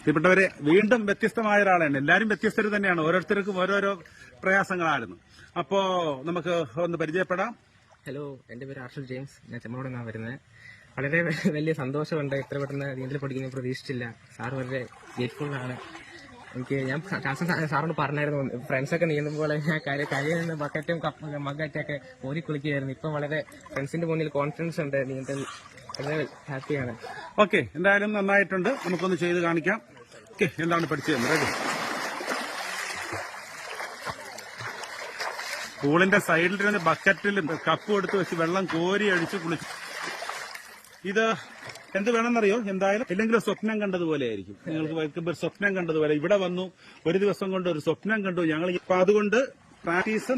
പ്രിയപ്പെട്ടവരെ, വീണ്ടും വ്യത്യസ്തമായ ഒരാളാണ്. എല്ലാവരും വ്യത്യസ്തർ തന്നെയാണ്, ഓരോരുത്തർക്കും ഓരോരോ പ്രയാസങ്ങളായിരുന്നു. അപ്പോ നമുക്ക് ഒന്ന് പരിചയപ്പെടാം. ഹലോ, എന്റെ പേര് ആർഷൽ ജെയിംസ്. ഞാൻ ചെമ്മനോട് നിന്നാണ് വരുന്നത്. വളരെ വലിയ സന്തോഷമുണ്ട്. ഇത്ര പെട്ടെന്ന് നീന്തൽ പഠിക്കുന്നത് പ്രതീക്ഷിച്ചില്ല. സാർ വളരെ ഗ്രേറ്റ്ഫുള്ളാണ്. ഞാൻ സാറിനോട് പറഞ്ഞായിരുന്നു, ഫ്രണ്ട്സൊക്കെ നീന്തുമ്പോൾ ഞാൻ കരയിൽ നിന്ന് ബക്കറ്റും മഗ്ഗറ്റൊക്കെ ഓരി കുളിക്കുകയായിരുന്നു. ഇപ്പം വളരെ ഫ്രണ്ട്സിന്റെ മുന്നിൽ കോൺഫിഡൻസ് ഉണ്ട്. നീന്തൽ വളരെ ഹാപ്പിയാണ്. ഓക്കെ, എന്തായാലും നന്നായിട്ടുണ്ട്. നമുക്കൊന്ന് ചെയ്ത് കാണിക്കാം. ഓക്കെ, എന്താണ് പഠിച്ചത്? റെഡി. പൂളിന്റെ സൈഡിലിരുന്ന് ബക്കറ്റിൽ കപ്പ് എടുത്ത് വെച്ച് വെള്ളം കോരി അഴിച്ച് കുളിച്ചു. ഇത് എന്ത് വേണമെന്നറിയോ? എന്തായാലും ഇല്ലെങ്കിലും സ്വപ്നം കണ്ടതുപോലെ ആയിരിക്കും. നിങ്ങൾക്ക് വയ്ക്കുമ്പോൾ സ്വപ്നം കണ്ടതുപോലെ ഇവിടെ വന്നു, ഒരു ദിവസം കൊണ്ട് ഒരു സ്വപ്നം കണ്ടു ഞങ്ങൾ. അപ്പൊ അതുകൊണ്ട് പ്രാക്ടീസ്